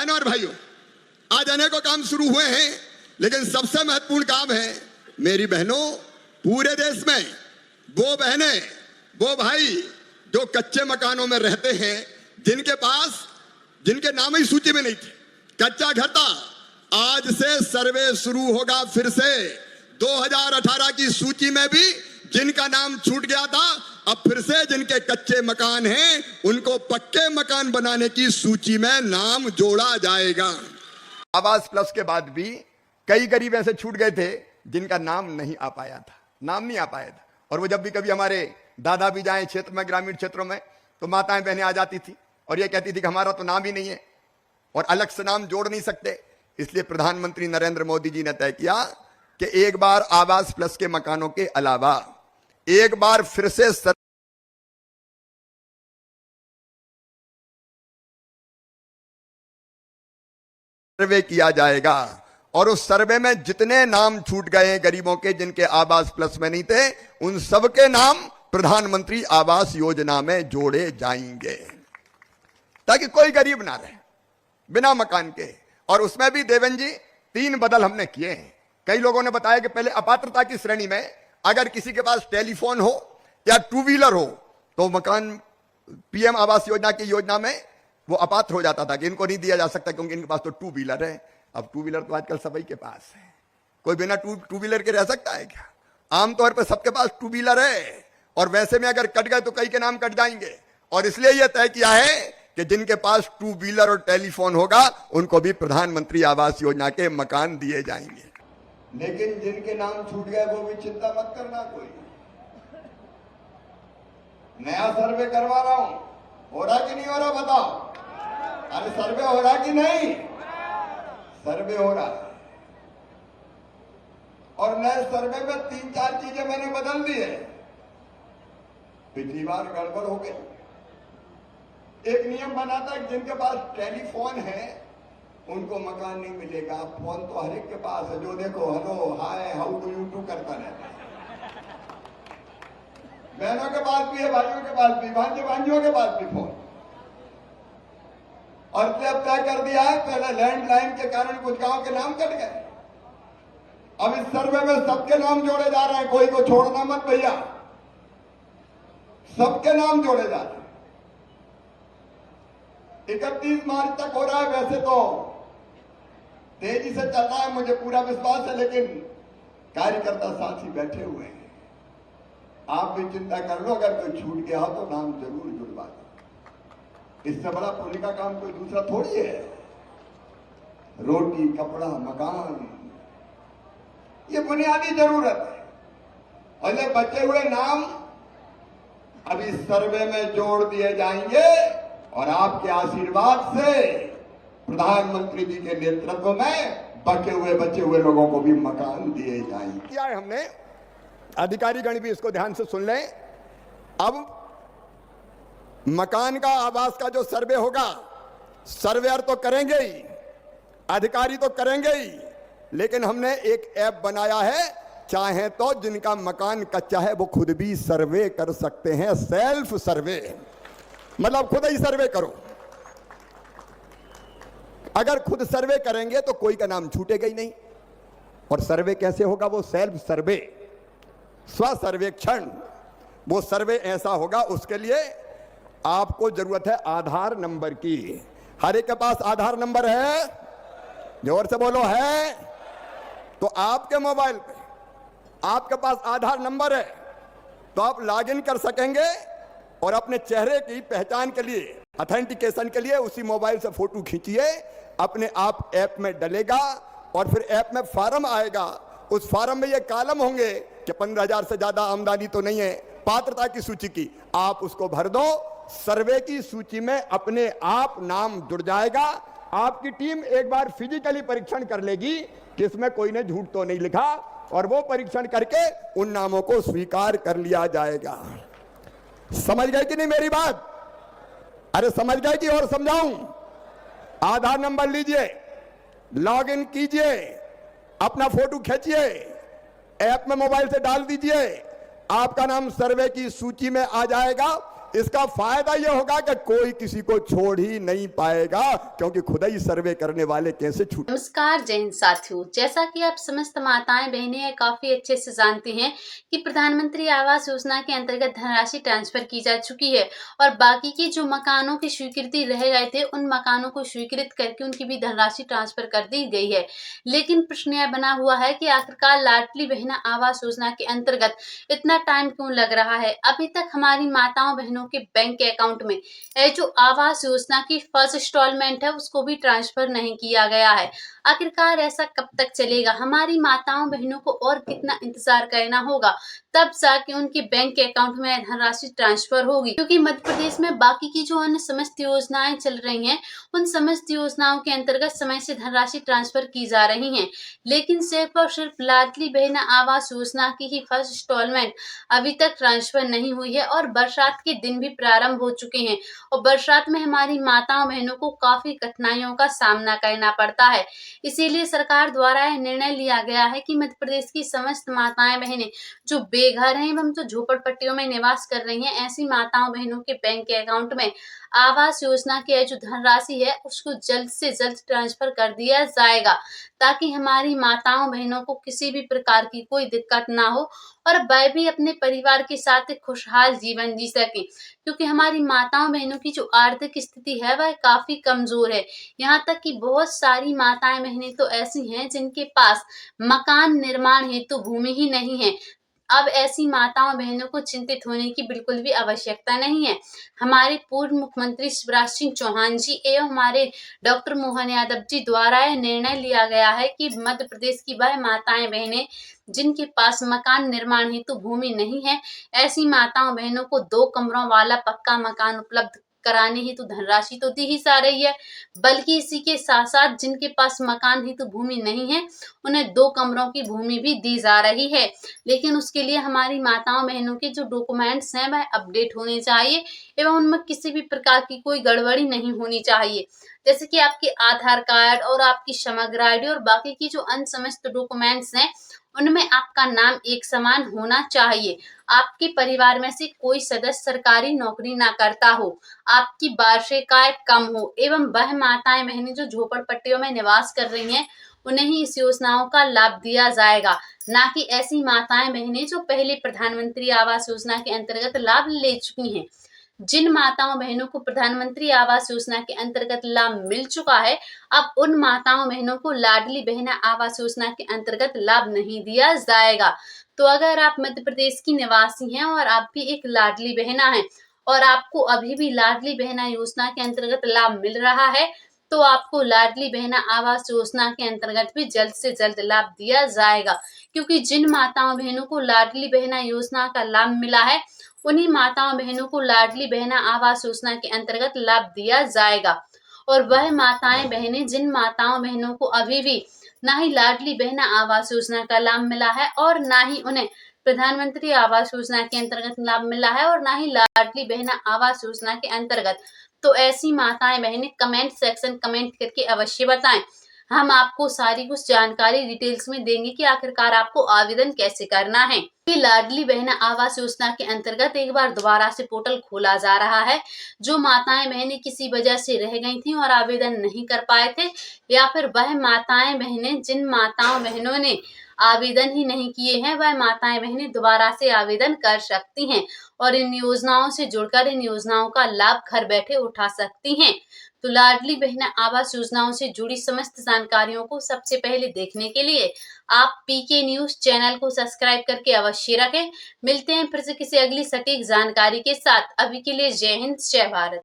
बहनों और भाइयों, आज अनेकों काम शुरू हुए हैं, लेकिन सबसे महत्वपूर्ण काम है मेरी बहनों, पूरे देश में वो बहनें, वो भाई जो कच्चे मकानों में रहते हैं, जिनके नाम ही सूची में नहीं थे, कच्चा घर था। आज से सर्वे शुरू होगा फिर से। 2018 की सूची में भी जिनका नाम छूट गया था, अब फिर से जिनके कच्चे मकान हैं उनको पक्के मकान बनाने की सूची में नाम जोड़ा जाएगा। आवास प्लस के बाद भी कई गरीब ऐसे छूट गए थे जिनका नाम नहीं आ पाया था, और वो जब भी कभी हमारे दादा भी जाए क्षेत्र में, ग्रामीण क्षेत्रों में, तो माताएं बहनें आ जाती थी और ये कहती थी कि हमारा तो नाम ही नहीं है और अलग से नाम जोड़ नहीं सकते। इसलिए प्रधानमंत्री नरेंद्र मोदी जी ने तय किया कि एक बार आवास प्लस के मकानों के अलावा एक बार फिर से सर्वे किया जाएगा, और उस सर्वे में जितने नाम छूट गए गरीबों के जिनके आवास प्लस में नहीं थे, उन सबके नाम प्रधानमंत्री आवास योजना में जोड़े जाएंगे, ताकि कोई गरीब ना रहे बिना मकान के। और उसमें भी देवेंद्र जी 3 बदल हमने किए हैं। कई लोगों ने बताया कि पहले अपात्रता की श्रेणी में अगर किसी के पास टेलीफोन हो या 2 व्हीलर हो तो मकान पीएम आवास योजना की योजना में वो अपात्र हो जाता था कि इनको नहीं दिया जा सकता क्योंकि इनके पास तो 2 व्हीलर है। अब 2 व्हीलर तो आजकल सभी के पास है, कोई बिना टू व्हीलर के रह सकता है क्या? आमतौर पर सबके पास 2 व्हीलर है, और वैसे में अगर कट गए तो कई के नाम कट जाएंगे। और इसलिए यह तय किया है कि जिनके पास 2 व्हीलर और टेलीफोन होगा उनको भी प्रधानमंत्री आवास योजना के मकान दिए जाएंगे। लेकिन जिनके नाम छूट गए वो भी चिंता मत करना, कोई नया सर्वे करवा रहा हूं, हो रहा कि नहीं हो रहा बताओ? अरे सर्वे हो रहा कि नहीं? सर्वे हो रहा है, और नए सर्वे में 3-4 चीजें मैंने बदल दी है। पिछली बार गड़बड़ हो गई। एक नियम बना था कि जिनके पास टेलीफोन है उनको मकान नहीं मिलेगा। फोन तो हर एक के पास है, जो देखो hello hi how do you करता रहता है। बहनों के पास भी है, भाइयों के पास भी, भांजियों के पास भी फोन। और अब तय कर दिया है, पहले लैंडलाइन के कारण कुछ गांव के नाम कट गए, अब इस सर्वे में सबके नाम जोड़े जा रहे हैं, कोई को छोड़ना मत भैया, सबके नाम जोड़े जा रहे हैं। 31 मार्च तक हो रहा है, वैसे तो तेजी से चल रहा है, मुझे पूरा विश्वास है, लेकिन कार्यकर्ता साथी बैठे हुए हैं। आप भी चिंता कर लो, अगर कोई छूट गया हो तो नाम जरूर जुड़वा दो। इससे बड़ा पुण्य का काम कोई दूसरा थोड़ी है। रोटी, कपड़ा, मकान, ये बुनियादी जरूरत है, और ये बचे हुए नाम अभी सर्वे में जोड़ दिए जाएंगे, और आपके आशीर्वाद से प्रधानमंत्री जी के नेतृत्व में बचे हुए लोगों को भी मकान दिए जाएंगे। क्या है हमने, अधिकारी गण भी इसको ध्यान से सुन लें। अब मकान का, आवास का जो सर्वे होगा, सर्वेयर तो करेंगे ही, अधिकारी तो करेंगे ही, लेकिन हमने एक ऐप बनाया है, चाहे तो जिनका मकान कच्चा है वो खुद भी सर्वे कर सकते हैं। सेल्फ सर्वे मतलब खुद ही सर्वे करो। अगर खुद सर्वे करेंगे तो कोई का नाम छूटेगा ही नहीं। और सर्वे कैसे होगा? वो सेल्फ सर्वे, स्व सर्वेक्षण। वो सर्वे ऐसा होगा, उसके लिए आपको जरूरत है आधार नंबर की। हर एक के पास आधार नंबर है? जोर से बोलो, है? तो आपके मोबाइल पे आपके पास आधार नंबर है तो आप लॉगिन कर सकेंगे, और अपने चेहरे की पहचान के लिए, ऑथेंटिकेशन के लिए उसी मोबाइल से फोटो खींचिए, अपने आप ऐप में डलेगा, और फिर ऐप में फार्म आएगा। उस फार्म में ये कॉलम होंगे कि 15,000 से ज्यादा आमदनी तो नहीं है, पात्रता की सूची की, आप उसको भर दो, सर्वे की सूची में अपने आप नाम जुड़ जाएगा। आपकी टीम एक बार फिजिकली परीक्षण कर लेगी कि इसमें कोई ने झूठ तो नहीं लिखा, और वो परीक्षण करके उन नामों को स्वीकार कर लिया जाएगा। समझ गए कि नहीं मेरी बात? अरे समझ गए कि और समझाऊं? आधार नंबर लीजिए, लॉगिन कीजिए, अपना फोटो खींचिए, ऐप में मोबाइल से डाल दीजिए, आपका नाम सर्वे की सूची में आ जाएगा। इसका फायदा यह होगा कि कोई किसी को छोड़ ही नहीं पाएगा, क्योंकि खुद ही सर्वे करने वाले कैसे छूट। नमस्कार जय हिंद साथियों, जैसा कि आप समस्त माताएं बहनें काफी अच्छे से जानती हैं कि प्रधानमंत्री आवास योजना के अंतर्गत धनराशि ट्रांसफर की जा चुकी है और बाकी के जो मकानों की स्वीकृति रह गए थे उन मकानों को स्वीकृत करके उनकी भी धनराशि ट्रांसफर कर दी गई है। लेकिन प्रश्न यह बना हुआ है कि आखिरकार लाडली बहना आवास योजना के अंतर्गत इतना टाइम क्यों लग रहा है। अभी तक हमारी माताओं बहनों के बैंक अकाउंट में जो आवास योजना की फर्स्ट इंस्टॉलमेंट है उसको भी ट्रांसफर नहीं किया गया है। आखिरकार ऐसा कब तक चलेगा? हमारी माताओं बहनों को और कितना इंतजार करना होगा, तब जाके उनके बैंक अकाउंट में धनराशि ट्रांसफर होगी। क्योंकि मध्य प्रदेश में बाकी की जो अन्य समस्त योजनाएं चल रही हैं उन समस्त योजनाओं के अंतर्गत समय से धनराशि ट्रांसफर की जा रही हैं, लेकिन सिर्फ और सिर्फ लाडली बहना आवास योजना की ही फर्स्ट इंस्टॉलमेंट अभी तक ट्रांसफर नहीं हुई है और बरसात के दिन भी प्रारंभ हो चुके हैं और बरसात में हमारी माताओं बहनों को काफी कठिनाइयों का सामना करना पड़ता है। इसीलिए सरकार द्वारा यह निर्णय लिया गया है कि मध्य प्रदेश की समस्त माताएं बहनें जो बेघर हैं एवं जो झोपड़पट्टियों में निवास कर रही हैं, ऐसी माताओं बहनों के बैंक अकाउंट में आवास योजना की जो धनराशि है उसको जल्द से जल्द ट्रांसफर कर दिया जाएगा, ताकि हमारी माताओं बहनों को किसी भी प्रकार की कोई दिक्कत ना हो और वह भी अपने परिवार के साथ एक खुशहाल जीवन जी सके। क्योंकि हमारी माताओं बहनों की जो आर्थिक स्थिति है वह काफी कमजोर है। यहाँ तक कि बहुत सारी माताएं बहनें तो ऐसी हैं जिनके पास मकान निर्माण हेतु भूमि ही नहीं है। अब ऐसी माताओं बहनों को चिंतित होने की बिल्कुल भी आवश्यकता नहीं है। हमारे पूर्व मुख्यमंत्री शिवराज सिंह चौहान जी एवं हमारे डॉक्टर मोहन यादव जी द्वारा यह निर्णय लिया गया है कि मध्य प्रदेश की वह माताएं बहनें जिनके पास मकान निर्माण हेतु भूमि नहीं है, ऐसी माताओं बहनों को 2 कमरों वाला पक्का मकान उपलब्ध कराने हेतु धनराशि तो दी ही जा रही है, बल्कि इसी के साथ साथ जिनके पास मकान हेतु भूमि नहीं है उन्हें 2 कमरों की भूमि भी दी जा रही है। लेकिन उसके लिए हमारी माताओं बहनों के जो डॉक्यूमेंट्स हैं वह अपडेट होने चाहिए एवं उनमें किसी भी प्रकार की कोई गड़बड़ी नहीं होनी चाहिए। जैसे कि आपके आधार कार्ड और आपकी समग्र आईडी और बाकी की जो अन्य समस्त डॉक्यूमेंट्स हैं उनमें आपका नाम एक समान होना चाहिए। आपके परिवार में से कोई सदस्य सरकारी नौकरी ना करता हो, आपकी वार्षिक आय कम हो एवं वह माताएं बहनें जो झोपड़पट्टियों में निवास कर रही हैं उन्हें ही इस योजनाओं का लाभ दिया जाएगा, ना कि ऐसी माताएं बहनें जो पहले प्रधानमंत्री आवास योजना के अंतर्गत लाभ ले चुकी हैं। जिन माताओं बहनों को प्रधानमंत्री आवास योजना के अंतर्गत लाभ मिल चुका है, अब उन माताओं बहनों को लाडली बहना आवास योजना के अंतर्गत लाभ नहीं दिया जाएगा। तो अगर आप मध्य प्रदेश की निवासी हैं और आप भी एक लाडली बहना हैं और आपको अभी भी लाडली बहना योजना के अंतर्गत लाभ मिल रहा है, तो आपको लाडली बहना आवास योजना के अंतर्गत भी जल्द से जल्द लाभ दिया जाएगा। क्योंकि जिन माताओं बहनों को लाडली बहना योजना का लाभ मिला है उन्हीं माताओं बहनों को लाडली बहना आवास योजना के अंतर्गत लाभ दिया जाएगा। और वह माताएं बहनें जिन माताओं बहनों को अभी भी ना ही लाडली बहना आवास योजना का लाभ मिला है और ना ही उन्हें प्रधानमंत्री आवास योजना के अंतर्गत लाभ मिला है और ना ही लाडली बहना आवास योजना के अंतर्गत, तो ऐसी माताएं बहनें कमेंट सेक्शन कमेंट करके अवश्य बताएं। हम आपको सारी कुछ जानकारी डिटेल्स में देंगे कि आखिरकार आपको आवेदन कैसे करना है। कि लाडली बहना आवास योजना के अंतर्गत एक बार दोबारा से पोर्टल खोला जा रहा है। जो माताएं बहनें किसी वजह से रह गई थीं और आवेदन नहीं कर पाए थे, या फिर वह माताएं बहनें जिन माताओं बहनों ने आवेदन ही नहीं किए हैं, वह माताएं बहनें दोबारा से आवेदन कर सकती हैं और इन योजनाओं से जुड़कर इन योजनाओं का लाभ घर बैठे उठा सकती हैं। तो लाडली बहना आवास योजनाओं से जुड़ी समस्त जानकारियों को सबसे पहले देखने के लिए आप पीके न्यूज चैनल को सब्सक्राइब करके अवश्य रखें। मिलते हैं फिर से किसी अगली सटीक जानकारी के साथ। अभी के लिए जय हिंद, जय भारत।